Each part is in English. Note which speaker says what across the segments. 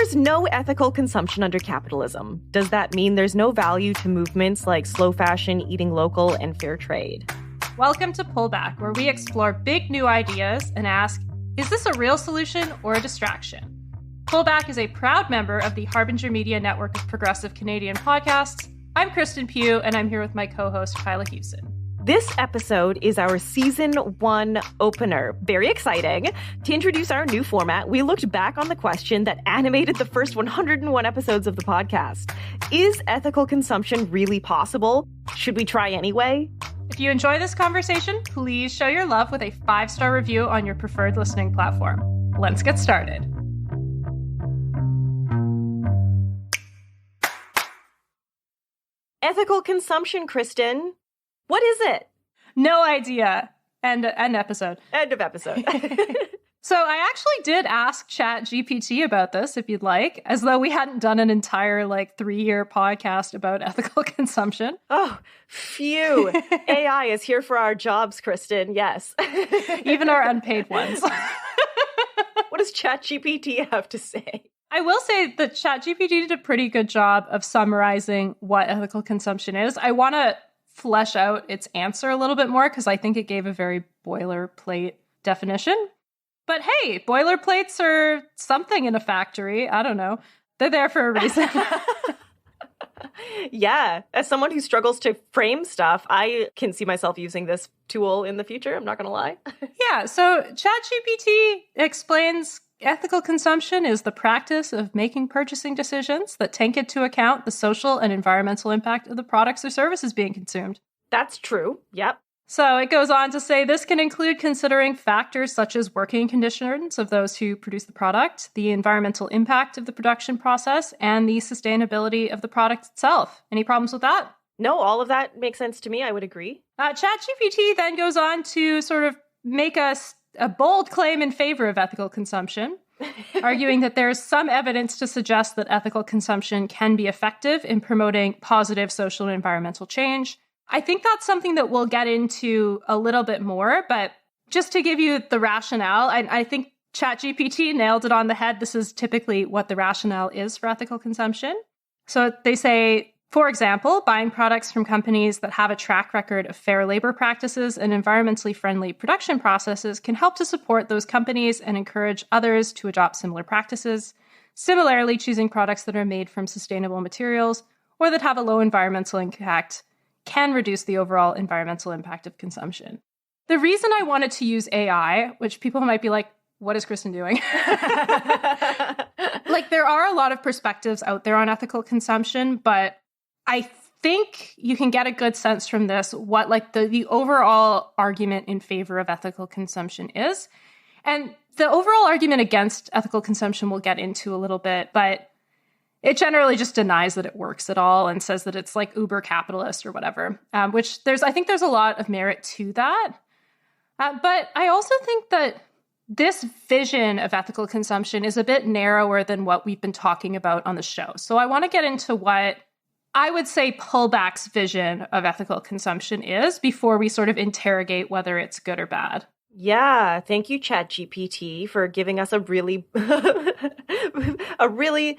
Speaker 1: There's no ethical consumption under capitalism. Does that mean there's no value to movements like slow fashion, eating local, and fair trade?
Speaker 2: Welcome to Pullback, where we explore big new ideas and ask, is this a real solution or a distraction? Pullback is a proud member of the Harbinger Media Network of progressive Canadian podcasts. I'm Kristen Pugh, and I'm here with my co-host, Kyla Hewson.
Speaker 1: This episode is our Season 1 opener. Very exciting. To introduce our new format, we looked back on the question that animated the first 101 episodes of the podcast. Is ethical consumption really possible? Should we try anyway?
Speaker 2: If you enjoy this conversation, please show your love with a 5-star review on your preferred listening platform. Let's get started.
Speaker 1: Ethical consumption, Kristen. What is it?
Speaker 2: No idea. End episode.
Speaker 1: End of episode.
Speaker 2: So I actually did ask ChatGPT about this, if you'd like, as though we hadn't done an entire 3-year podcast about ethical consumption.
Speaker 1: Oh, phew. AI is here for our jobs, Kristen. Yes.
Speaker 2: Even our unpaid ones.
Speaker 1: What does ChatGPT have to say?
Speaker 2: I will say that ChatGPT did a pretty good job of summarizing what ethical consumption is. I want to flesh out its answer a little bit more because I think it gave a very boilerplate definition. But hey, boilerplates are something in a factory. I don't know. They're there for a reason.
Speaker 1: Yeah. As someone who struggles to frame stuff, I can see myself using this tool in the future. I'm not going to lie.
Speaker 2: Yeah. So ChatGPT explains ethical consumption is the practice of making purchasing decisions that take into account the social and environmental impact of the products or services being consumed.
Speaker 1: That's true. Yep.
Speaker 2: So it goes on to say this can include considering factors such as working conditions of those who produce the product, the environmental impact of the production process, and the sustainability of the product itself. Any problems with that?
Speaker 1: No, all of that makes sense to me. I would agree.
Speaker 2: ChatGPT then goes on to sort of make a bold claim in favor of ethical consumption, arguing that there's some evidence to suggest that ethical consumption can be effective in promoting positive social and environmental change. I think that's something that we'll get into a little bit more, but just to give you the rationale, I think ChatGPT nailed it on the head. This is typically what the rationale is for ethical consumption. So they say, for example, buying products from companies that have a track record of fair labor practices and environmentally friendly production processes can help to support those companies and encourage others to adopt similar practices. Similarly, choosing products that are made from sustainable materials or that have a low environmental impact can reduce the overall environmental impact of consumption. The reason I wanted to use AI, which people might be like, what is Kristen doing? There are a lot of perspectives out there on ethical consumption, but I think you can get a good sense from this what the overall argument in favor of ethical consumption is. And the overall argument against ethical consumption we'll get into a little bit, but it generally just denies that it works at all and says that it's uber capitalist or whatever, which I think there's a lot of merit to that. But I also think that this vision of ethical consumption is a bit narrower than what we've been talking about on the show. So I want to get into what I would say Pullback's vision of ethical consumption is before we sort of interrogate whether it's good or bad.
Speaker 1: Yeah, thank you, ChatGPT, for giving us a really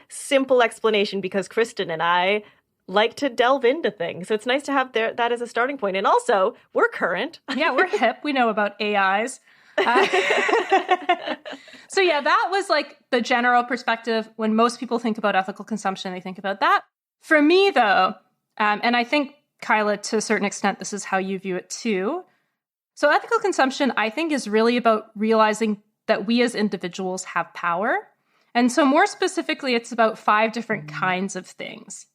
Speaker 1: simple explanation because Kristen and I like to delve into things. So it's nice to have that as a starting point. And also, we're current.
Speaker 2: Yeah, we're hip. We know about AIs. So yeah, that was the general perspective. When most people think about ethical consumption, they think about that. For me, though, and I think, Kyla, to a certain extent, this is how you view it too. So ethical consumption, I think, is really about realizing that we as individuals have power. And so more specifically, it's about 5 different kinds of things.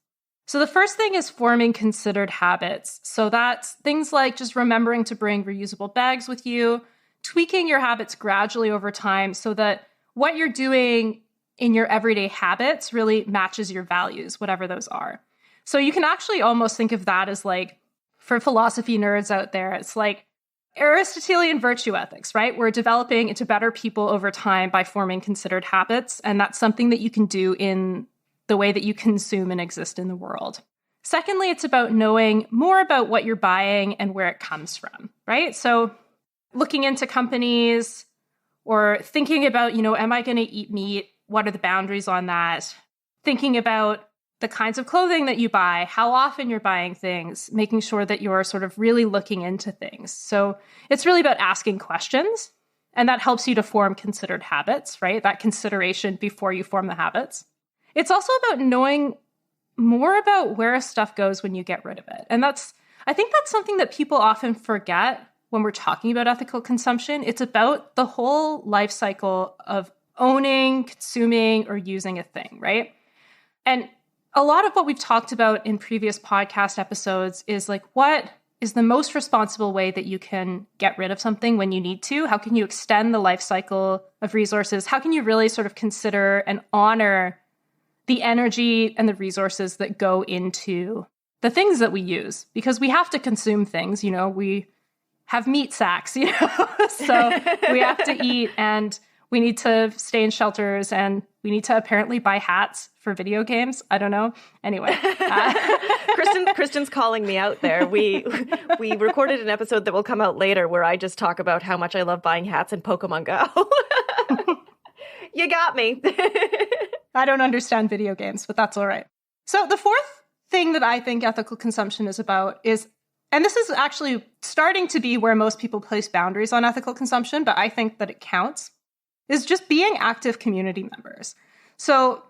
Speaker 2: So the first thing is forming considered habits. So that's things like just remembering to bring reusable bags with you, tweaking your habits gradually over time so that what you're doing in your everyday habits really matches your values, whatever those are. So you can actually almost think of that as for philosophy nerds out there, it's Aristotelian virtue ethics, right? We're developing into better people over time by forming considered habits. And that's something that you can do in the way that you consume and exist in the world. Secondly, it's about knowing more about what you're buying and where it comes from, right? So looking into companies or thinking about, am I going to eat meat what are the boundaries on that? Thinking about the kinds of clothing that you buy, how often you're buying things, making sure that you're sort of really looking into things. So it's really about asking questions, and that helps you to form considered habits, right? That consideration before you form the habits. It's also about knowing more about where stuff goes when you get rid of it. And I think that's something that people often forget when we're talking about ethical consumption. It's about the whole life cycle of owning, consuming, or using a thing, right? And a lot of what we've talked about in previous podcast episodes is like, what is the most responsible way that you can get rid of something when you need to? How can you extend the life cycle of resources? How can you really sort of consider and honor the energy and the resources that go into the things that we use? Because we have to consume things, we have meat sacks, so we have to eat, and we need to stay in shelters, and we need to apparently buy hats for video games. I don't know. Anyway.
Speaker 1: Kristen's calling me out there. We recorded an episode that will come out later where I just talk about how much I love buying hats in Pokemon Go. You got me.
Speaker 2: I don't understand video games, but that's all right. So the fourth thing that I think ethical consumption is about is, and this is actually starting to be where most people place boundaries on ethical consumption, but I think that it counts, is just being active community members. So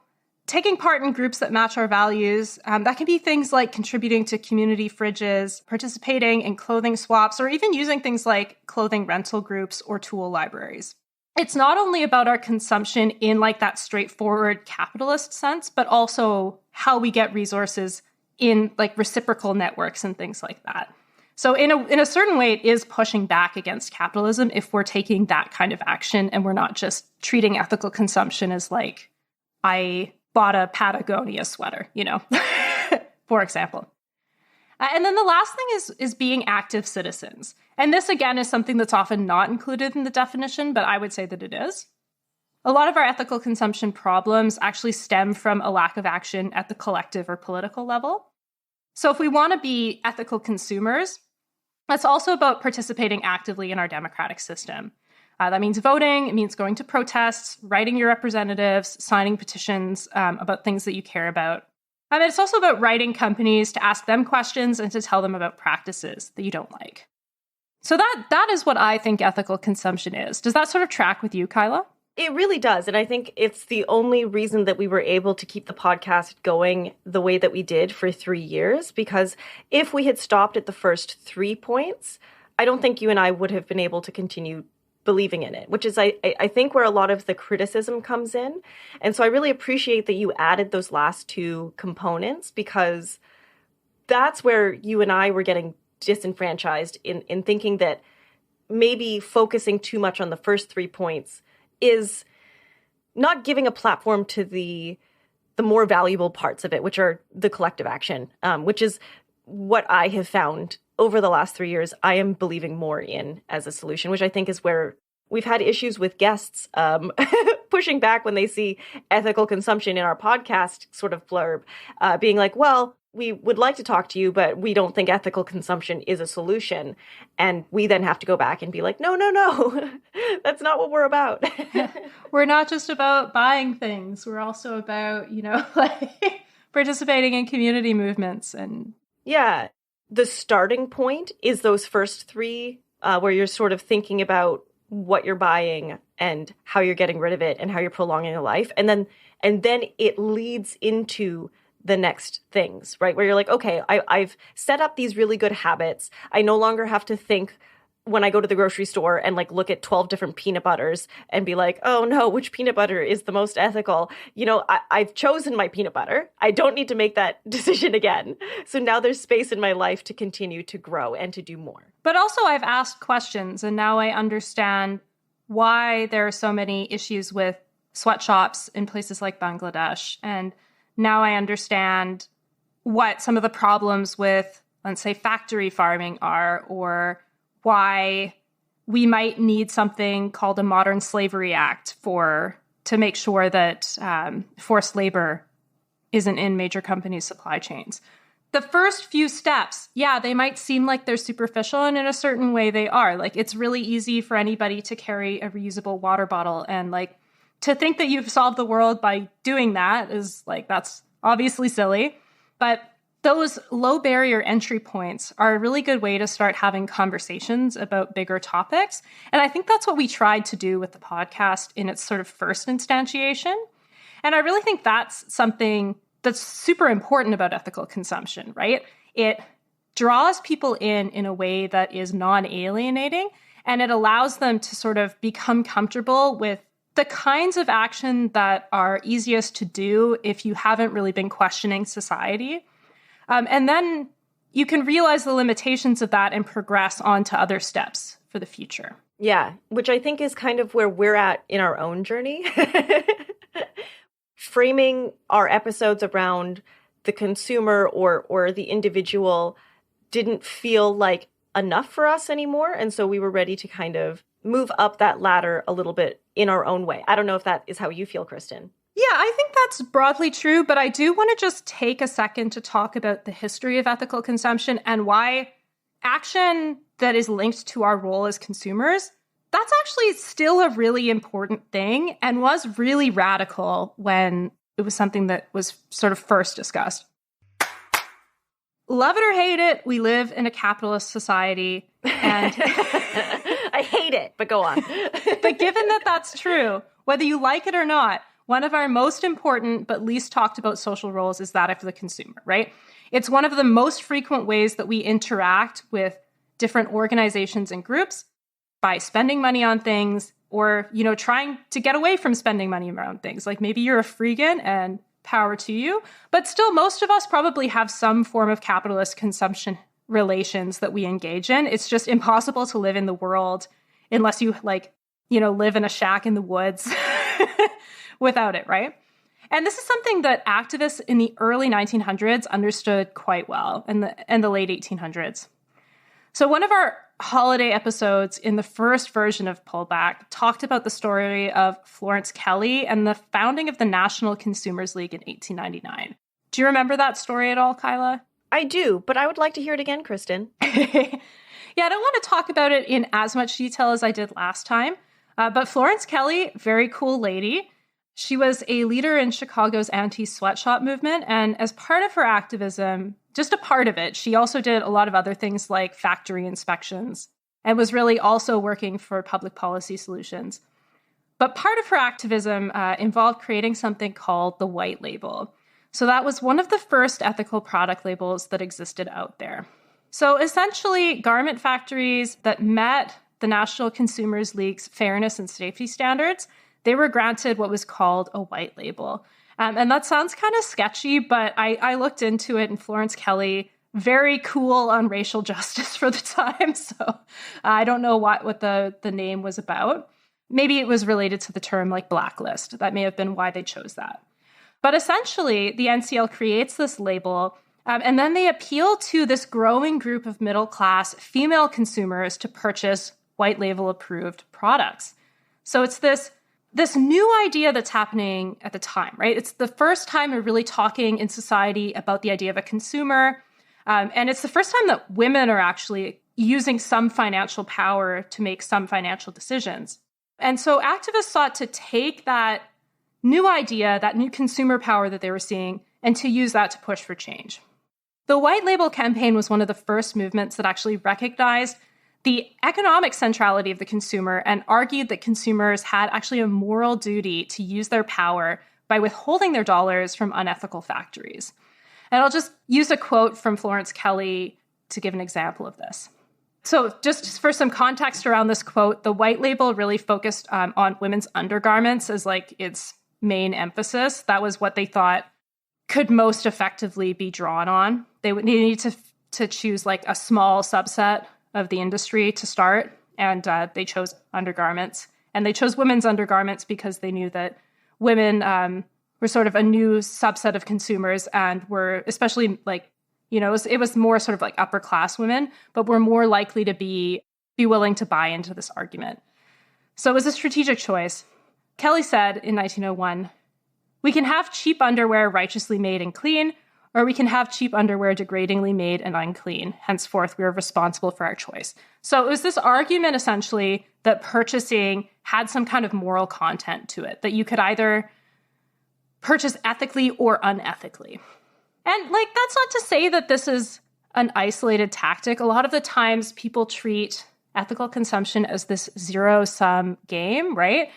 Speaker 2: taking part in groups that match our values, that can be things like contributing to community fridges, participating in clothing swaps, or even using things like clothing rental groups or tool libraries. It's not only about our consumption in like that straightforward capitalist sense, but also how we get resources in like reciprocal networks and things like that. So in a certain way, it is pushing back against capitalism if we're taking that kind of action and we're not just treating ethical consumption as like, I bought a Patagonia sweater, for example. And then the last thing is being active citizens. And this, again, is something that's often not included in the definition, but I would say that it is. A lot of our ethical consumption problems actually stem from a lack of action at the collective or political level. So if we want to be ethical consumers, that's also about participating actively in our democratic system. That means voting, it means going to protests, writing your representatives, signing petitions about things that you care about. And it's also about writing companies to ask them questions and to tell them about practices that you don't like. So that is what I think ethical consumption is. Does that sort of track with you, Kyla?
Speaker 1: It really does. And I think it's the only reason that we were able to keep the podcast going the way that we did for 3 years. Because if we had stopped at the first 3 points, I don't think you and I would have been able to continue believing in it, which is, I think, where a lot of the criticism comes in. And so I really appreciate that you added those last 2 components, because that's where you and I were getting disenfranchised in thinking that maybe focusing too much on the first 3 points is not giving a platform to the more valuable parts of it, which are the collective action, which is what I have found over the last 3 years I am believing more in as a solution, which I think is where we've had issues with guests pushing back when they see ethical consumption in our podcast sort of blurb, being like, well, we would like to talk to you, but we don't think ethical consumption is a solution. And we then have to go back and be like, no, that's not what we're about.
Speaker 2: We're not just about buying things. We're also about, like participating in community movements. And
Speaker 1: yeah, the starting point is those first 3 where you're sort of thinking about what you're buying and how you're getting rid of it and how you're prolonging your life. And then it leads into the next things, right? Where you're like, okay, I've set up these really good habits. I no longer have to think when I go to the grocery store and like look at 12 different peanut butters and be like, oh no, which peanut butter is the most ethical? I've chosen my peanut butter. I don't need to make that decision again. So now there's space in my life to continue to grow and to do more.
Speaker 2: But also I've asked questions, and now I understand why there are so many issues with sweatshops in places like Bangladesh. And now I understand what some of the problems with, let's say, factory farming are, or why we might need something called a Modern Slavery Act to make sure that forced labor isn't in major companies' supply chains. The first few steps, yeah, they might seem like they're superficial, and in a certain way they are. Like, it's really easy for anybody to carry a reusable water bottle and like to think that you've solved the world by doing that is like, that's obviously silly. But those low barrier entry points are a really good way to start having conversations about bigger topics. And I think that's what we tried to do with the podcast in its sort of first instantiation. And I really think that's something that's super important about ethical consumption, right? It draws people in a way that is non-alienating, and it allows them to sort of become comfortable with the kinds of action that are easiest to do if you haven't really been questioning society. And then you can realize the limitations of that and progress on to other steps for the future.
Speaker 1: Yeah, which I think is kind of where we're at in our own journey. Framing our episodes around the consumer or the individual didn't feel like enough for us anymore. And so we were ready to kind of move up that ladder a little bit in our own way. I don't know if that is how you feel, Kristen.
Speaker 2: Yeah, I think that's broadly true, but I do want to just take a second to talk about the history of ethical consumption and why action that is linked to our role as consumers, that's actually still a really important thing and was really radical when it was something that was sort of first discussed. Love it or hate it, we live in a capitalist society. And
Speaker 1: I hate it, but go on.
Speaker 2: But given that that's true, whether you like it or not, one of our most important but least talked about social roles is that of the consumer, right? It's one of the most frequent ways that we interact with different organizations and groups by spending money on things or, trying to get away from spending money around things. Like maybe you're a freegan and power to you, but still most of us probably have some form of capitalist consumption relations that we engage in. It's just impossible to live in the world unless you live in a shack in the woods without it, right? And this is something that activists in the early 1900s understood quite well, and the late 1800s. So one of our holiday episodes in the first version of Pullback talked about the story of Florence Kelly and the founding of the National Consumers League in 1899. Do you remember that story at all, Kyla?
Speaker 1: I do, but I would like to hear it again, Kristen.
Speaker 2: Yeah, I don't want to talk about it in as much detail as I did last time, but Florence Kelly, very cool lady. She was a leader in Chicago's anti-sweatshop movement, and as part of her activism, just a part of it, she also did a lot of other things like factory inspections and was really also working for public policy solutions. But part of her activism involved creating something called the white label. So that was one of the first ethical product labels that existed out there. So essentially, garment factories that met the National Consumers League's fairness and safety standards, they were granted what was called a white label. And that sounds kind of sketchy, but I looked into it, and Florence Kelly, very cool on racial justice for the time. So I don't know what the name was about. Maybe it was related to the term like blacklist. That may have been why they chose that. But essentially, the NCL creates this label, and then they appeal to this growing group of middle-class female consumers to purchase white label approved products. So it's this new idea that's happening at the time, right? It's the first time we're really talking in society about the idea of a consumer. And it's the first time that women are actually using some financial power to make some financial decisions. And so activists sought to take that new idea, that new consumer power that they were seeing, and to use that to push for change. The White Label campaign was one of the first movements that actually recognized the economic centrality of the consumer and argued that consumers had actually a moral duty to use their power by withholding their dollars from unethical factories. And I'll just use a quote from Florence Kelly to give an example of this. So just for some context around this quote, the White Label really focused on women's undergarments as like its main emphasis. That was what they thought could most effectively be drawn on. They needed to choose like a small subset of the industry to start, and they chose undergarments. And they chose women's undergarments because they knew that women were sort of a new subset of consumers and were especially like, it was more sort of like upper class women, but were more likely to be willing to buy into this argument. So it was a strategic choice. Kelly said in 1901, "We can have cheap underwear righteously made and clean, or we can have cheap underwear degradingly made and unclean. Henceforth, we are responsible for our choice. So it was this argument, essentially, that purchasing had some kind of moral content to it, that you could either purchase ethically or unethically. And, that's not to say that this is an isolated tactic. A lot of the times, people treat ethical consumption as this zero-sum game, right?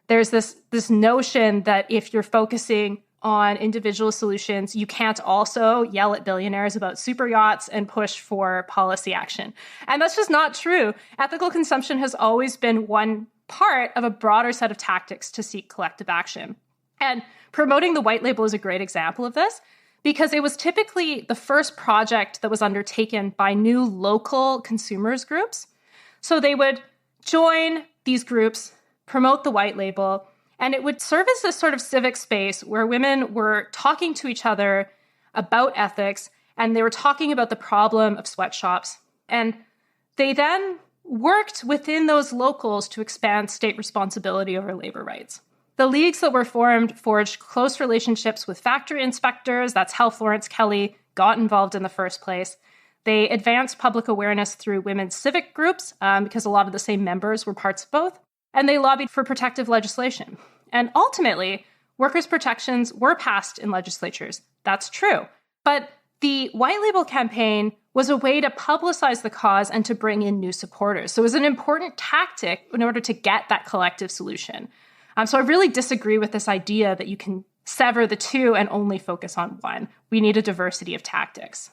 Speaker 2: There's this notion that if you're focusing on individual solutions, you can't also yell at billionaires about super yachts and push for policy action. And that's just not true. Ethical consumption has always been one part of a broader set of tactics to seek collective action. And promoting the white label is a great example of this, because it was typically the first project that was undertaken by new local consumers groups. So they would join these groups, promote the white label, and it would serve as this sort of civic space where women were talking to each other about ethics, and they were talking about the problem of sweatshops. And they then worked within those locals to expand state responsibility over labor rights. The leagues that were formed forged close relationships with factory inspectors. That's how Florence Kelley got involved in the first place. They advanced public awareness through women's civic groups, because a lot of the same members were parts of both. And they lobbied for protective legislation. And ultimately, workers' protections were passed in legislatures. That's true. But the white label campaign was a way to publicize the cause and to bring in new supporters. So it was an important tactic in order to get that collective solution. So I really disagree with this idea that you can sever the two and only focus on one. We need a diversity of tactics.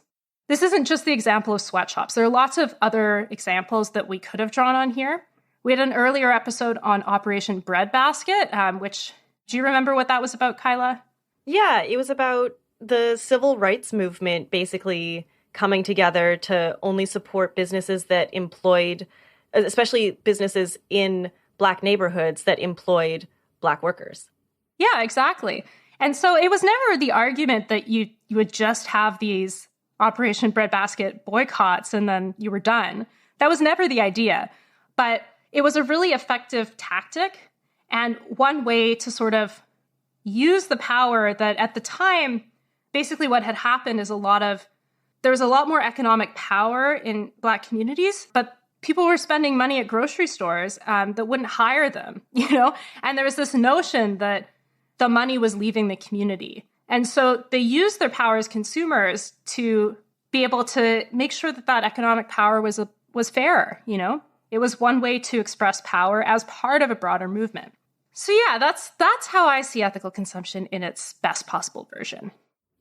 Speaker 2: This isn't just the example of sweatshops. There are lots of other examples that we could have drawn on here. We had an earlier episode on Operation Breadbasket, which, do you remember what that was about, Kyla?
Speaker 1: Yeah, it was about the civil rights movement basically coming together to only support businesses that employed, especially businesses in Black neighborhoods that employed Black workers.
Speaker 2: Yeah, exactly. And so it was never the argument that you would just have these Operation Breadbasket boycotts and then you were done. That was never the idea. But it was a really effective tactic and one way to sort of use the power that at the time, basically what had happened is there was a lot more economic power in Black communities, but people were spending money at grocery stores that wouldn't hire them, And there was this notion that the money was leaving the community. And so they used their power as consumers to be able to make sure that economic power was fair, It was one way to express power as part of a broader movement. So yeah, that's how I see ethical consumption in its best possible version.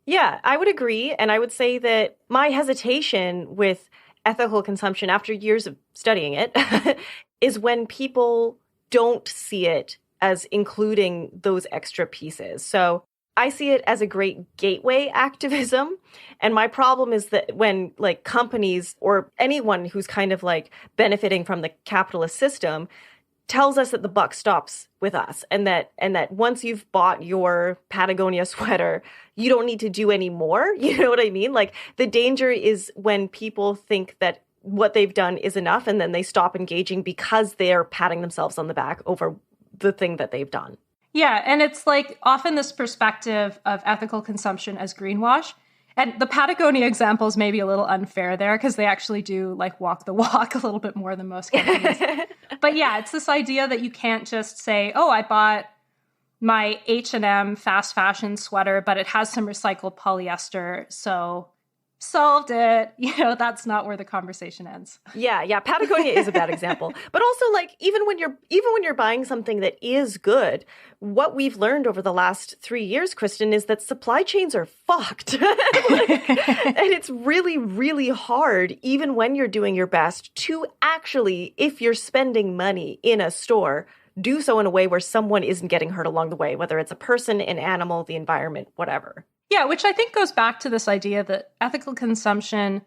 Speaker 1: Yeah, I would agree. And I would say that my hesitation with ethical consumption after years of studying it is when people don't see it as including those extra pieces. So I see it as a great gateway activism. And my problem is that when companies or anyone who's kind of benefiting from the capitalist system tells us that the buck stops with us and that once you've bought your Patagonia sweater, you don't need to do any more. You know what I mean? The danger is when people think that what they've done is enough and then they stop engaging because they're patting themselves on the back over the thing that they've done.
Speaker 2: Yeah, and it's often this perspective of ethical consumption as greenwash. And the Patagonia example is maybe a little unfair there because they actually do walk the walk a little bit more than most companies. But yeah, it's this idea that you can't just say, oh, I bought my H&M fast fashion sweater, but it has some recycled polyester, so solved it. That's not where the conversation ends.
Speaker 1: Yeah. Patagonia is a bad example. But also even when you're buying something that is good, what we've learned over the last 3 years, Kristen, is that supply chains are fucked. And it's really, really hard, even when you're doing your best, to actually, if you're spending money in a store, do so in a way where someone isn't getting hurt along the way, whether it's a person, an animal, the environment, whatever.
Speaker 2: Yeah, which I think goes back to this idea that ethical consumption,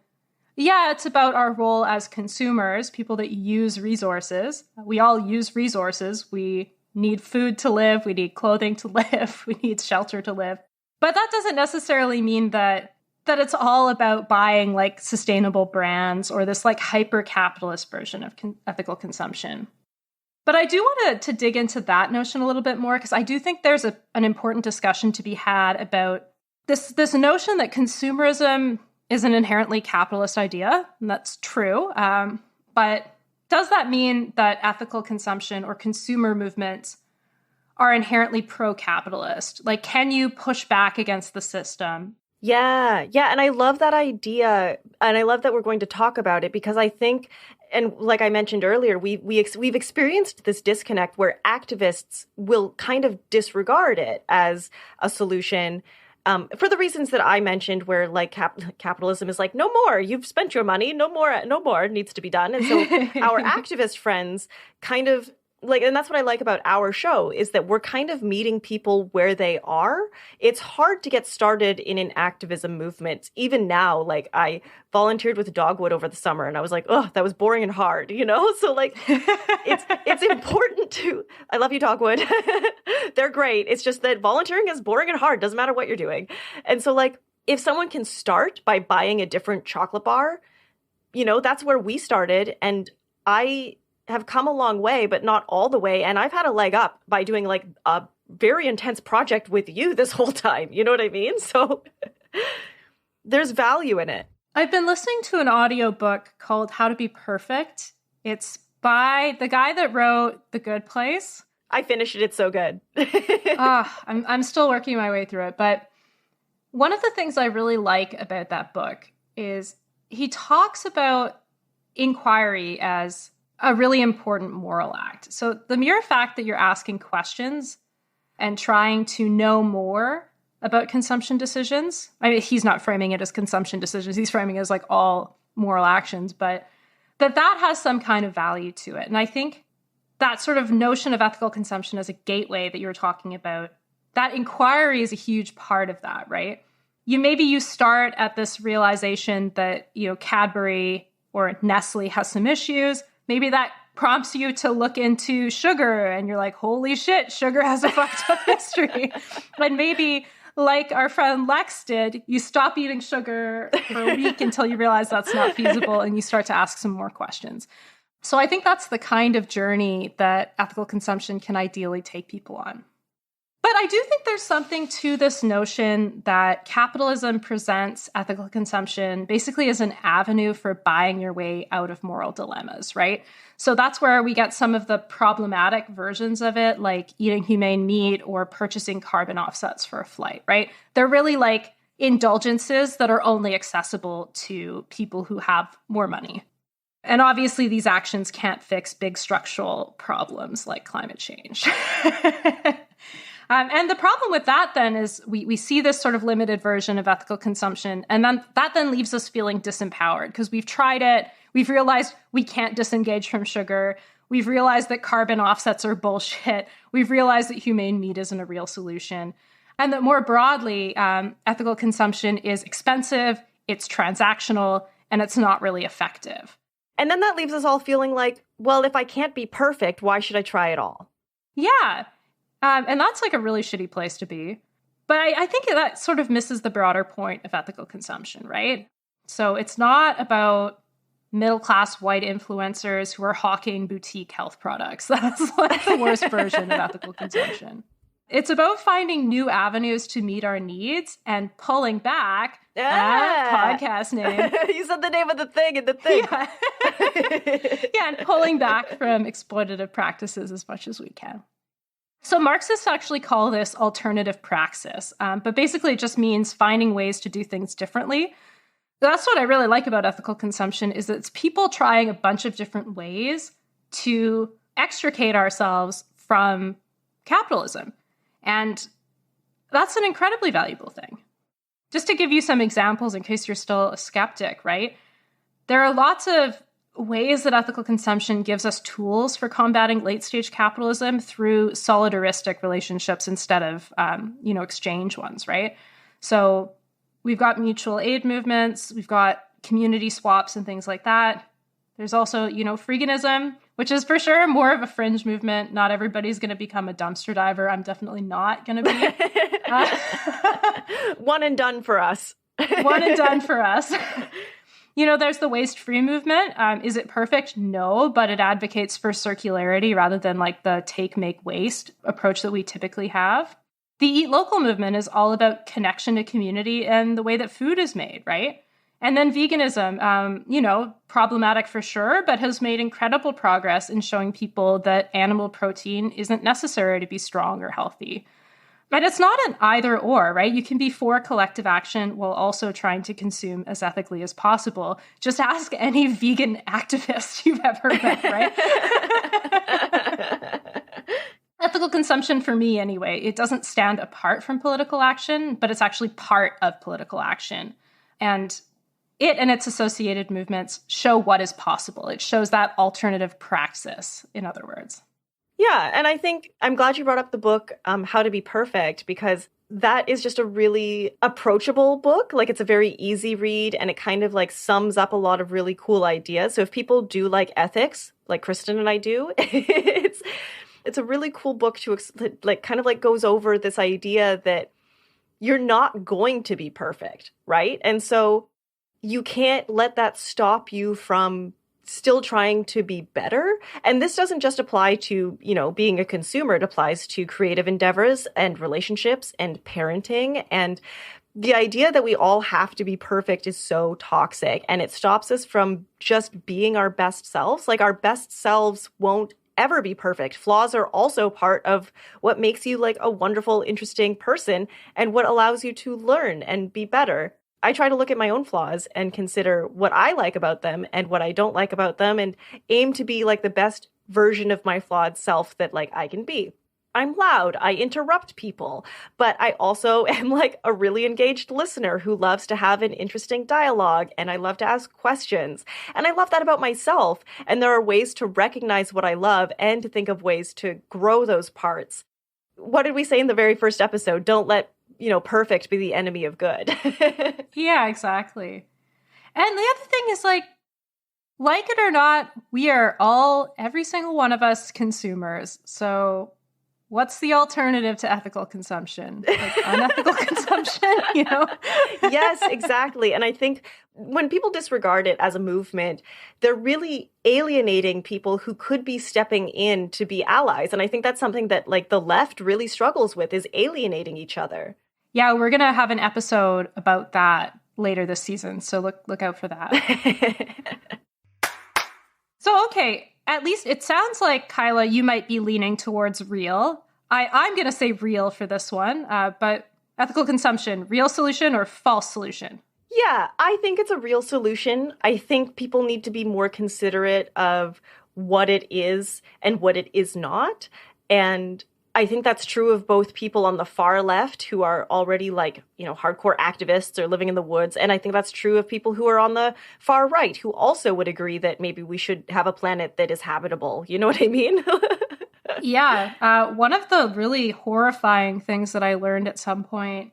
Speaker 2: it's about our role as consumers, people that use resources. We all use resources. We need food to live. We need clothing to live. We need shelter to live. But that doesn't necessarily mean that it's all about buying sustainable brands or this hyper-capitalist version of ethical consumption. But I do want to dig into that notion a little bit more because I do think there's an important discussion to be had about this notion that consumerism is an inherently capitalist idea, and that's true. But does that mean that ethical consumption or consumer movements are inherently pro-capitalist? Like, can you push back against the system?
Speaker 1: Yeah. And I love that idea. And I love that we're going to talk about it because I think, and like I mentioned earlier, we've experienced this disconnect where activists will kind of disregard it as a solution. For the reasons that I mentioned, where like capitalism is like, no more, you've spent your money, no more needs to be done. And so our activist friends kind of like, and that's what I like about our show is that we're kind of meeting people where they are. It's hard to get started in an activism movement. Even now, like I volunteered with Dogwood over the summer and I was like, oh, that was boring and hard, you know? So like, it's important to, I love you, Dogwood. They're great. It's just that volunteering is boring and hard. Doesn't matter what you're doing. And so like, if someone can start by buying a different chocolate bar, you know, that's where we started. And I have come a long way, but not all the way. And I've had a leg up by doing like a very intense project with you this whole time. You know what I mean? So there's value in it.
Speaker 2: I've been listening to an audiobook called How to Be Perfect. It's by the guy that wrote The Good Place.
Speaker 1: I finished it. It's so good.
Speaker 2: I'm still working my way through it. But one of the things I really like about that book is he talks about inquiry as a really important moral act. So the mere fact that you're asking questions and trying to know more about consumption decisions, I mean, he's not framing it as consumption decisions, he's framing it as like all moral actions, but that has some kind of value to it. And I think that sort of notion of ethical consumption as a gateway that you were talking about, that inquiry is a huge part of that, right? You start at this realization that, you know, Cadbury or Nestle has some issues. Maybe that prompts you to look into sugar and you're like, holy shit, sugar has a fucked up history. And maybe like our friend Lex did, you stop eating sugar for a week until you realize that's not feasible and you start to ask some more questions. So I think that's the kind of journey that ethical consumption can ideally take people on. But I do think there's something to this notion that capitalism presents ethical consumption basically as an avenue for buying your way out of moral dilemmas, right? So that's where we get some of the problematic versions of it, like eating humane meat or purchasing carbon offsets for a flight, right? They're really like indulgences that are only accessible to people who have more money. And obviously, these actions can't fix big structural problems like climate change. And the problem with that then is we see this sort of limited version of ethical consumption, and then that then leaves us feeling disempowered because we've tried it, we've realized we can't disengage from sugar, we've realized that carbon offsets are bullshit, we've realized that humane meat isn't a real solution, and that more broadly, ethical consumption is expensive, it's transactional, and it's not really effective.
Speaker 1: And then that leaves us all feeling like, well, if I can't be perfect, why should I try at all?
Speaker 2: Yeah. And that's like a really shitty place to be. But I think that sort of misses the broader point of ethical consumption, right? So it's not about middle-class white influencers who are hawking boutique health products. That's like the worst version of ethical consumption. It's about finding new avenues to meet our needs and pulling back. Podcast name.
Speaker 1: You said the name of the thing in the thing.
Speaker 2: Yeah, and pulling back from exploitative practices as much as we can. So Marxists actually call this alternative praxis, but basically it just means finding ways to do things differently. That's what I really like about ethical consumption is that it's people trying a bunch of different ways to extricate ourselves from capitalism. And that's an incredibly valuable thing. Just to give you some examples in case you're still a skeptic, right? There are lots of ways that ethical consumption gives us tools for combating late-stage capitalism through solidaristic relationships instead of, exchange ones, right? So we've got mutual aid movements, we've got community swaps and things like that. There's also, freeganism, which is for sure more of a fringe movement. Not everybody's going to become a dumpster diver. I'm definitely not going to be.
Speaker 1: One and done for us.
Speaker 2: One and done for us. There's the waste-free movement. Is it perfect? No, but it advocates for circularity rather than like the take, make, waste approach that we typically have. The Eat Local movement is all about connection to community and the way that food is made, right? And then veganism, problematic for sure, but has made incredible progress in showing people that animal protein isn't necessary to be strong or healthy. But it's not an either or, right? You can be for collective action while also trying to consume as ethically as possible. Just ask any vegan activist you've ever met, right? Ethical consumption, for me anyway, it doesn't stand apart from political action, but it's actually part of political action. And it and its associated movements show what is possible. It shows that alternative praxis, in other words.
Speaker 1: Yeah, and I think I'm glad you brought up the book, How to Be Perfect, because that is just a really approachable book. Like, it's a very easy read, and it kind of like sums up a lot of really cool ideas. So if people do like ethics, like Kristen and I do, it's a really cool book to kind of like goes over this idea that you're not going to be perfect, right? And so you can't let that stop you from still trying to be better. And this doesn't just apply to, being a consumer. It applies to creative endeavors and relationships and parenting. And the idea that we all have to be perfect is so toxic, and it stops us from just being our best selves. Like, our best selves won't ever be perfect. Flaws are also part of what makes you like a wonderful, interesting person and what allows you to learn and be better. I try to look at my own flaws and consider what I like about them and what I don't like about them, and aim to be like the best version of my flawed self that like I can be. I'm loud, I interrupt people, but I also am like a really engaged listener who loves to have an interesting dialogue, and I love to ask questions. And I love that about myself. And there are ways to recognize what I love and to think of ways to grow those parts. What did we say in the very first episode? Don't let perfect be the enemy of good.
Speaker 2: Yeah, exactly. And the other thing is like it or not, we are every single one of us, consumers. So what's the alternative to ethical consumption? Like unethical consumption,
Speaker 1: Yes, exactly. And I think when people disregard it as a movement, they're really alienating people who could be stepping in to be allies. And I think that's something that like the left really struggles with, is alienating each other.
Speaker 2: Yeah, we're going to have an episode about that later this season. So look out for that. So, okay, at least it sounds like, Kyla, you might be leaning towards real. I'm going to say real for this one, but ethical consumption, real solution or false solution?
Speaker 1: Yeah, I think it's a real solution. I think people need to be more considerate of what it is and what it is not. And I think that's true of both people on the far left who are already like, hardcore activists or living in the woods. And I think that's true of people who are on the far right who also would agree that maybe we should have a planet that is habitable. You know what I mean?
Speaker 2: Yeah. One of the really horrifying things that I learned at some point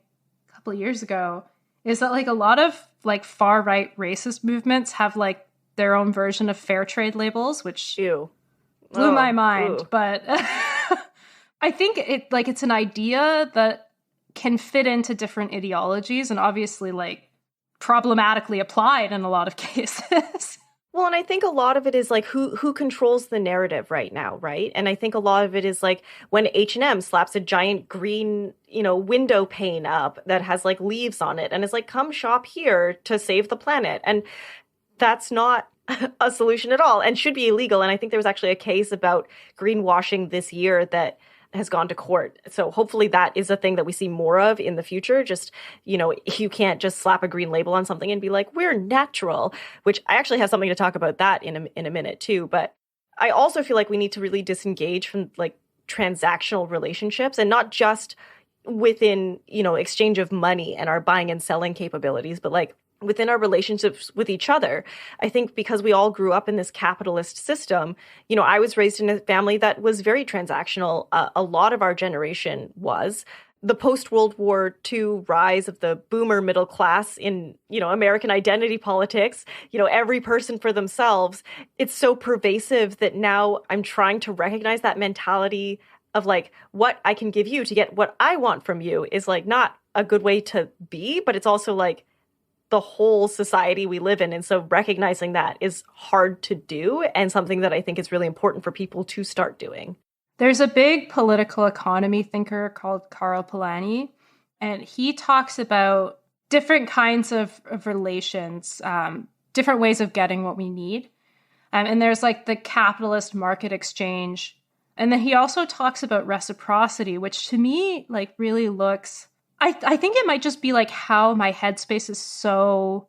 Speaker 2: a couple of years ago is that like a lot of like far right racist movements have like their own version of Fairtrade labels, which blew my mind. Ew. But I think it's an idea that can fit into different ideologies and obviously like problematically applied in a lot of cases.
Speaker 1: Well, and I think a lot of it is like who controls the narrative right now, right? And I think a lot of it is like when H&M slaps a giant green, window pane up that has like leaves on it and is like, come shop here to save the planet. And that's not a solution at all and should be illegal. And I think there was actually a case about greenwashing this year that has gone to court. So hopefully that is a thing that we see more of in the future. Just, you can't just slap a green label on something and be like, we're natural, which I actually have something to talk about that in a minute too. But I also feel like we need to really disengage from like transactional relationships and not just within, exchange of money and our buying and selling capabilities, but like within our relationships with each other. I think because we all grew up in this capitalist system, I was raised in a family that was very transactional. A lot of our generation was. The post-World War II rise of the boomer middle class in, American identity politics, every person for themselves. It's so pervasive that now I'm trying to recognize that mentality of like what I can give you to get what I want from you is like not a good way to be, but it's also like the whole society we live in. And so recognizing that is hard to do and something that I think is really important for people to start doing.
Speaker 2: There's a big political economy thinker called Karl Polanyi, and he talks about different kinds of relations, different ways of getting what we need. And there's like the capitalist market exchange. And then he also talks about reciprocity, which to me like really looks, I think it might just be like how my headspace is so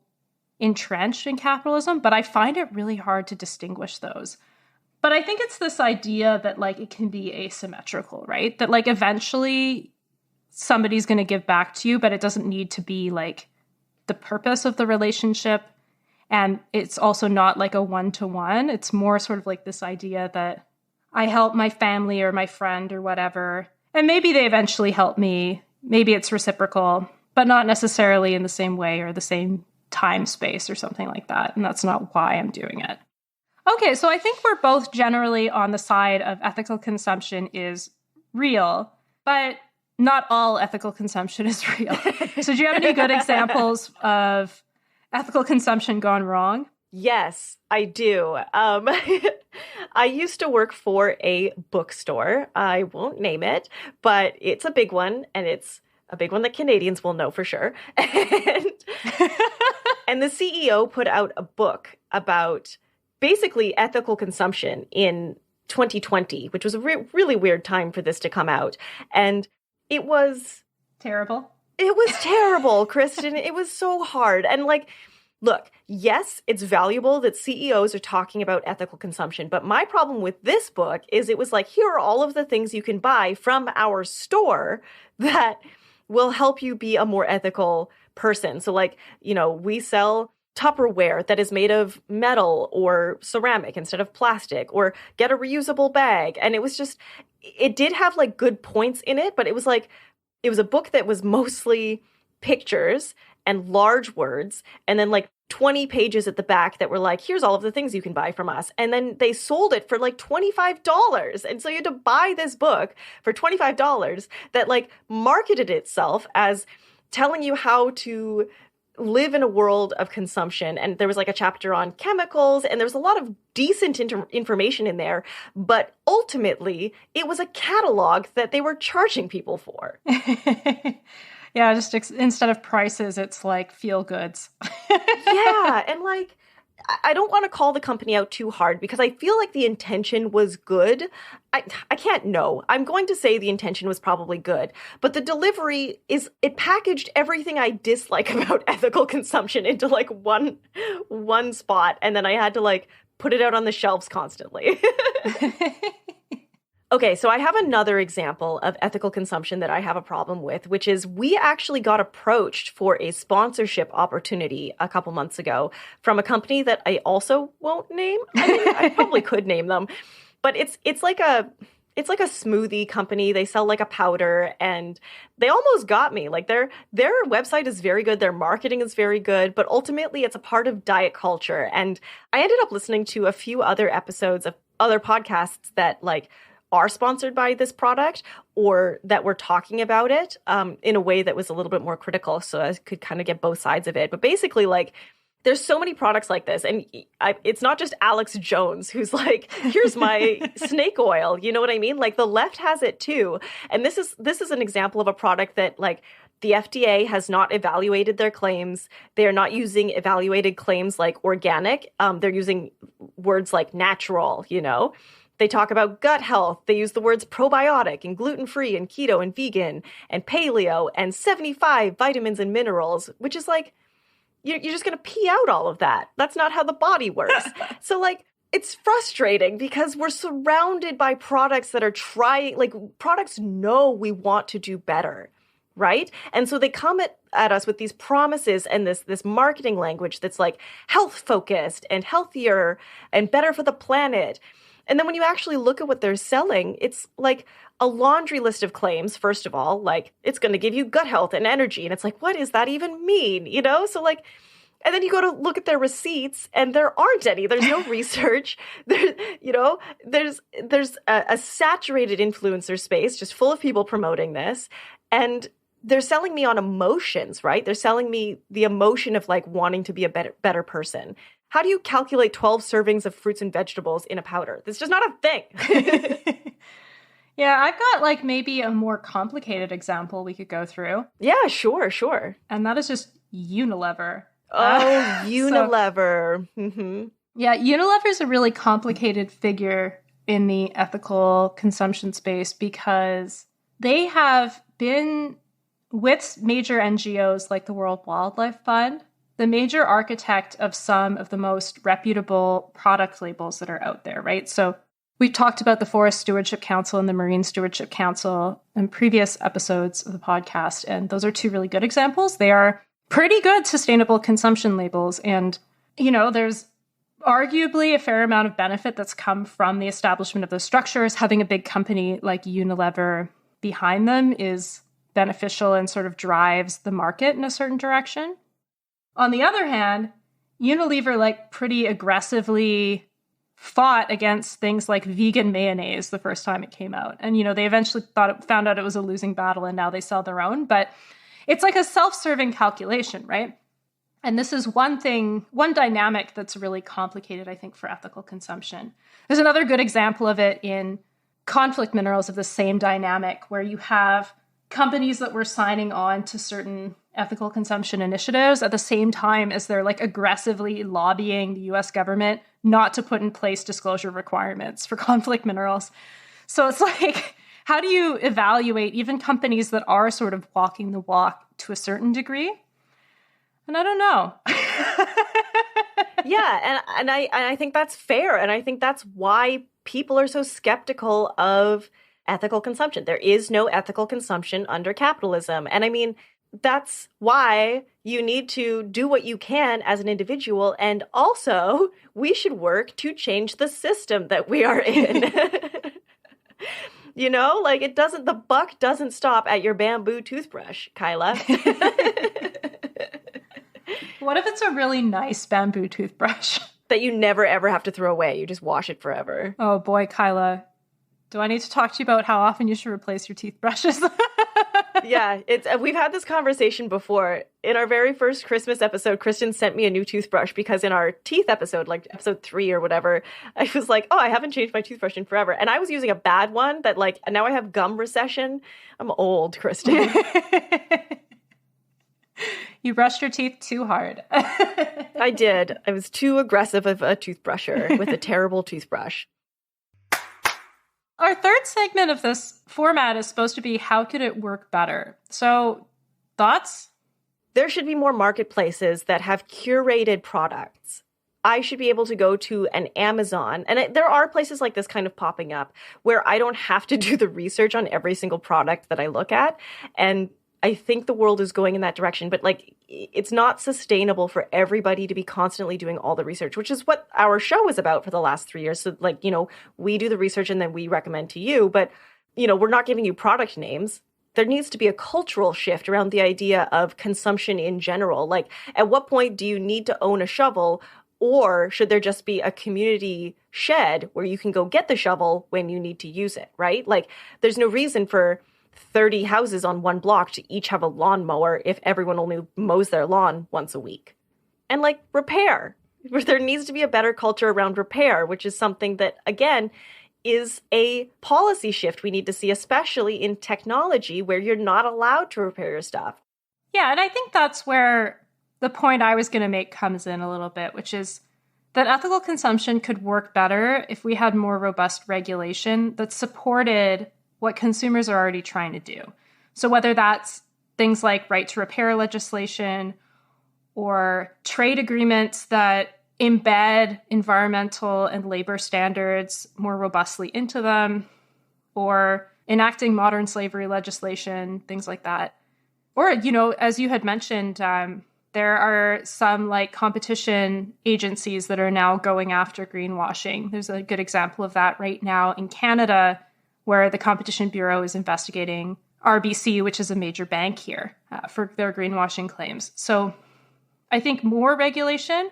Speaker 2: entrenched in capitalism, but I find it really hard to distinguish those. But I think it's this idea that like it can be asymmetrical, right? That like eventually somebody's going to give back to you, but it doesn't need to be like the purpose of the relationship. And it's also not like a one-to-one. It's more sort of like this idea that I help my family or my friend or whatever, and maybe they eventually help me. Maybe it's reciprocal, but not necessarily in the same way or the same time space or something like that. And that's not why I'm doing it. Okay, so I think we're both generally on the side of ethical consumption is real, but not all ethical consumption is real. So do you have any good examples of ethical consumption gone wrong?
Speaker 1: Yes, I do. I used to work for a bookstore. I won't name it, but it's a big one, and it's a big one that Canadians will know for sure. And the CEO put out a book about basically ethical consumption in 2020, which was a really weird time for this to come out. And it was
Speaker 2: terrible.
Speaker 1: It was terrible, Kristen. It was so hard. And like, look, yes, it's valuable that CEOs are talking about ethical consumption. But my problem with this book is it was like, here are all of the things you can buy from our store that will help you be a more ethical person. So like, you know, we sell Tupperware that is made of metal or ceramic instead of plastic, or get a reusable bag. And it was just, it did have like good points in it, but it was like, it was a book that was mostly pictures and large words, and then like 20 pages at the back that were like, here's all of the things you can buy from us. And then they sold it for like $25. And so you had to buy this book for $25 that like marketed itself as telling you how to live in a world of consumption. And there was like a chapter on chemicals, and there was a lot of decent information in there. But ultimately, it was a catalog that they were charging people for.
Speaker 2: Yeah, just instead of prices, it's like feel goods.
Speaker 1: Yeah, and like, I don't want to call the company out too hard because I feel like the intention was good. I can't know. I'm going to say the intention was probably good, but the delivery it packaged everything I dislike about ethical consumption into like one spot, and then I had to like put it out on the shelves constantly. Okay, so I have another example of ethical consumption that I have a problem with, which is we actually got approached for a sponsorship opportunity a couple months ago from a company that I also won't name. I mean, I probably could name them, but it's like a smoothie company. They sell like a powder, and they almost got me. Like their website is very good, their marketing is very good, but ultimately it's a part of diet culture. And I ended up listening to a few other episodes of other podcasts that like are sponsored by this product, or that were talking about it in a way that was a little bit more critical, so I could kind of get both sides of it. But basically, like, there's so many products like this, and it's not just Alex Jones who's like, here's my snake oil, you know what I mean? Like, the left has it too. And this is an example of a product that, like, the FDA has not evaluated their claims. They are not using evaluated claims like organic. They're using words like natural, you know? They talk about gut health. They use the words probiotic and gluten-free and keto and vegan and paleo and 75 vitamins and minerals, which is like, you're just going to pee out all of that. That's not how the body works. So like, it's frustrating because we're surrounded by products that are products know we want to do better, right? And so they come at us with these promises and this marketing language that's like health-focused and healthier and better for the planet. And then when you actually look at what they're selling, it's like a laundry list of claims, first of all, like it's going to give you gut health and energy. And it's like, what does that even mean? You know? So like, and then you go to look at their receipts and there aren't any. There's no research. There's a saturated influencer space just full of people promoting this. And they're selling me on emotions, right? They're selling me the emotion of like wanting to be a better person. How do you calculate 12 servings of fruits and vegetables in a powder? That's just not a thing.
Speaker 2: Yeah, I've got like maybe a more complicated example we could go through.
Speaker 1: Yeah, sure.
Speaker 2: And that is just Unilever.
Speaker 1: Oh, Unilever.
Speaker 2: Yeah, Unilever is a really complicated figure in the ethical consumption space because they have been with major NGOs like the World Wildlife Fund, the major architect of some of the most reputable product labels that are out there, right? So we've talked about the Forest Stewardship Council and the Marine Stewardship Council in previous episodes of the podcast, and those are two really good examples. They are pretty good sustainable consumption labels, and, you know, there's arguably a fair amount of benefit that's come from the establishment of those structures. Having a big company like Unilever behind them is beneficial and sort of drives the market in a certain direction. On the other hand, Unilever like pretty aggressively fought against things like vegan mayonnaise the first time it came out. And, you know, they eventually found out it was a losing battle and now they sell their own. But it's like a self-serving calculation, right? And this is one dynamic that's really complicated, I think, for ethical consumption. There's another good example of it in conflict minerals of the same dynamic, where you have companies that were signing on to certain ethical consumption initiatives at the same time as they're like aggressively lobbying the US government not to put in place disclosure requirements for conflict minerals. So it's like, how do you evaluate even companies that are sort of walking the walk to a certain degree? And I don't know.
Speaker 1: Yeah, and I think that's fair. And I think that's why people are so skeptical of ethical consumption. There is no ethical consumption under capitalism. And I mean, that's why you need to do what you can as an individual. And also, we should work to change the system that we are in. You know, like the buck doesn't stop at your bamboo toothbrush, Kyla.
Speaker 2: What if it's a really nice bamboo toothbrush?
Speaker 1: That you never ever have to throw away. You just wash it forever.
Speaker 2: Oh boy, Kyla. Do I need to talk to you about how often you should replace your toothbrushes?
Speaker 1: Yeah, we've had this conversation before. In our very first Christmas episode, Kristen sent me a new toothbrush because in our teeth episode, like episode 3 or whatever, I was like, oh, I haven't changed my toothbrush in forever. And I was using a bad one that like, now I have gum recession. I'm old, Kristen.
Speaker 2: You brushed your teeth too hard.
Speaker 1: I did. I was too aggressive of a toothbrusher with a terrible toothbrush.
Speaker 2: Our third segment of this format is supposed to be how could it work better? So, thoughts?
Speaker 1: There should be more marketplaces that have curated products. I should be able to go to an Amazon, and there are places like this kind of popping up where I don't have to do the research on every single product that I look at. And I think the world is going in that direction, but like it's not sustainable for everybody to be constantly doing all the research, which is what our show is about for the last 3 years. So like, you know, we do the research and then we recommend to you, but you know, we're not giving you product names. There needs to be a cultural shift around the idea of consumption in general. Like, at what point do you need to own a shovel, or should there just be a community shed where you can go get the shovel when you need to use it, right? Like, there's no reason for 30 houses on one block to each have a lawnmower if everyone only mows their lawn once a week. And like repair, there needs to be a better culture around repair, which is something that, again, is a policy shift we need to see, especially in technology where you're not allowed to repair your stuff.
Speaker 2: Yeah, and I think that's where the point I was going to make comes in a little bit, which is that ethical consumption could work better if we had more robust regulation that supported what consumers are already trying to do. So whether that's things like right to repair legislation or trade agreements that embed environmental and labor standards more robustly into them, or enacting modern slavery legislation, things like that. Or, you know, as you had mentioned, there are some like competition agencies that are now going after greenwashing. There's a good example of that right now in Canada, where the Competition Bureau is investigating RBC, which is a major bank here, for their greenwashing claims. So I think more regulation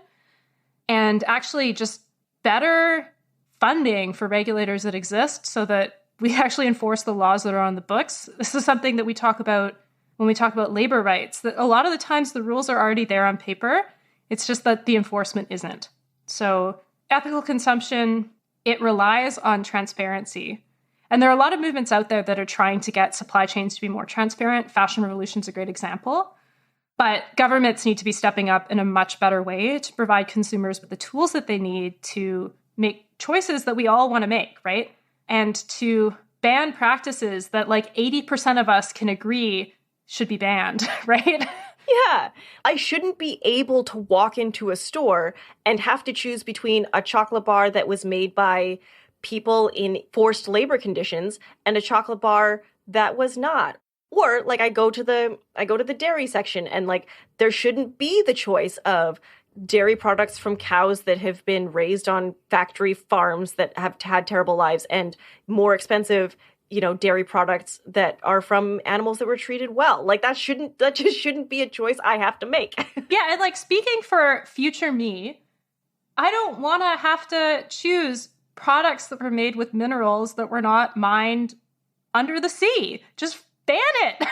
Speaker 2: and actually just better funding for regulators that exist so that we actually enforce the laws that are on the books. This is something that we talk about when we talk about labor rights, that a lot of the times the rules are already there on paper. It's just that the enforcement isn't. So ethical consumption, it relies on transparency. And there are a lot of movements out there that are trying to get supply chains to be more transparent. Fashion Revolution's a great example. But governments need to be stepping up in a much better way to provide consumers with the tools that they need to make choices that we all want to make, right? And to ban practices that like 80% of us can agree should be banned, right?
Speaker 1: Yeah. I shouldn't be able to walk into a store and have to choose between a chocolate bar that was made by people in forced labor conditions and a chocolate bar that was not. Or like I go to the dairy section and like there shouldn't be the choice of dairy products from cows that have been raised on factory farms that have had terrible lives and more expensive, dairy products that are from animals that were treated well. Like that just shouldn't be a choice I have to make.
Speaker 2: Yeah, and like speaking for future me, I don't want to have to choose products that were made with minerals that were not mined under the sea. Just ban it.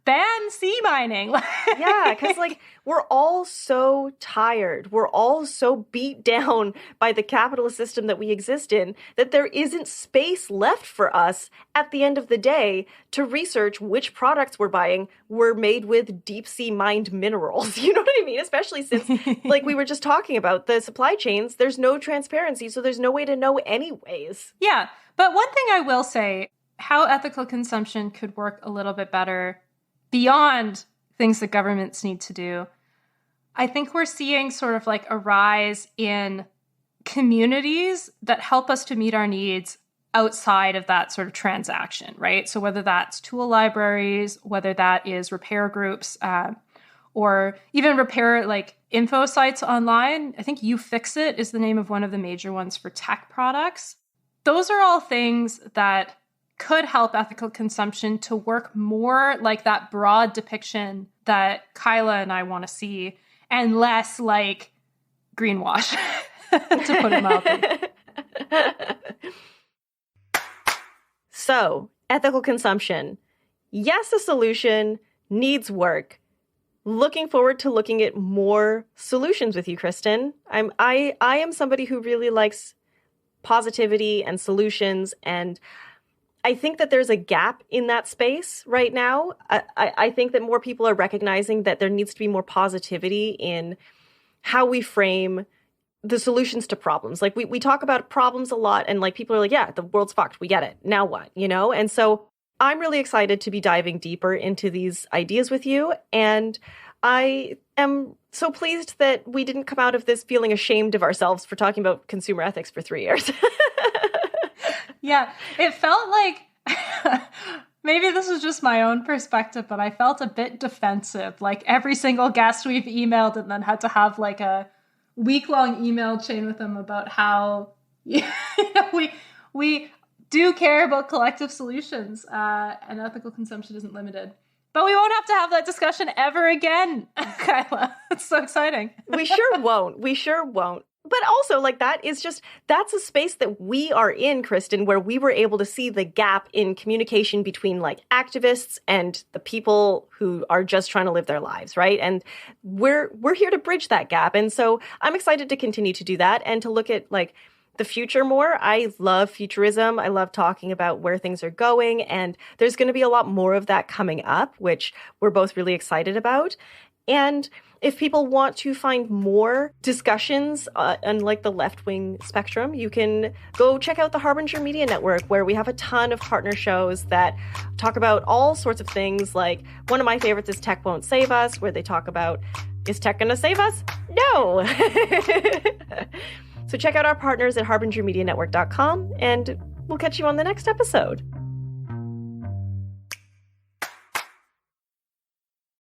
Speaker 2: Ban sea mining.
Speaker 1: Yeah, because like we're all so tired. We're all so beat down by the capitalist system that we exist in that there isn't space left for us at the end of the day to research which products we're buying were made with deep sea mined minerals. You know what I mean? Especially since, like we were just talking about, the supply chains, there's no transparency, so there's no way to know anyways.
Speaker 2: Yeah, but one thing I will say, how ethical consumption could work a little bit better beyond things that governments need to do, I think we're seeing sort of like a rise in communities that help us to meet our needs outside of that sort of transaction, right? So whether that's tool libraries, whether that is repair groups, or even repair like info sites online. I think You Fix It is the name of one of the major ones for tech products. Those are all things that could help ethical consumption to work more like that broad depiction that Kyla and I want to see, and less like greenwash, to put it mildly.
Speaker 1: So, ethical consumption. Yes, a solution needs work. Looking forward to looking at more solutions with you, Kristen. I am somebody who really likes positivity and solutions, and I think that there's a gap in that space right now. I think that more people are recognizing that there needs to be more positivity in how we frame the solutions to problems. Like we talk about problems a lot and like people are like, yeah, the world's fucked. We get it. Now what? And so I'm really excited to be diving deeper into these ideas with you. And I am so pleased that we didn't come out of this feeling ashamed of ourselves for talking about consumer ethics for 3 years.
Speaker 2: Yeah, it felt like, maybe this is just my own perspective, but I felt a bit defensive. Like every single guest we've emailed and then had to have like a week-long email chain with them about how we do care about collective solutions and ethical consumption isn't limited. But we won't have to have that discussion ever again, Kyla. It's so exciting.
Speaker 1: We sure won't. But also, like, that's a space that we are in, Kristen, where we were able to see the gap in communication between, like, activists and the people who are just trying to live their lives, right? And we're here to bridge that gap. And so I'm excited to continue to do that and to look at, like, the future more. I love futurism. I love talking about where things are going. And there's going to be a lot more of that coming up, which we're both really excited about. And if people want to find more discussions on like the left-wing spectrum, you can go check out the Harbinger Media Network, where we have a ton of partner shows that talk about all sorts of things. Like one of my favorites is Tech Won't Save Us, where they talk about, is tech going to save us? No. So check out our partners at harbingermedianetwork.com, and we'll catch you on the next episode.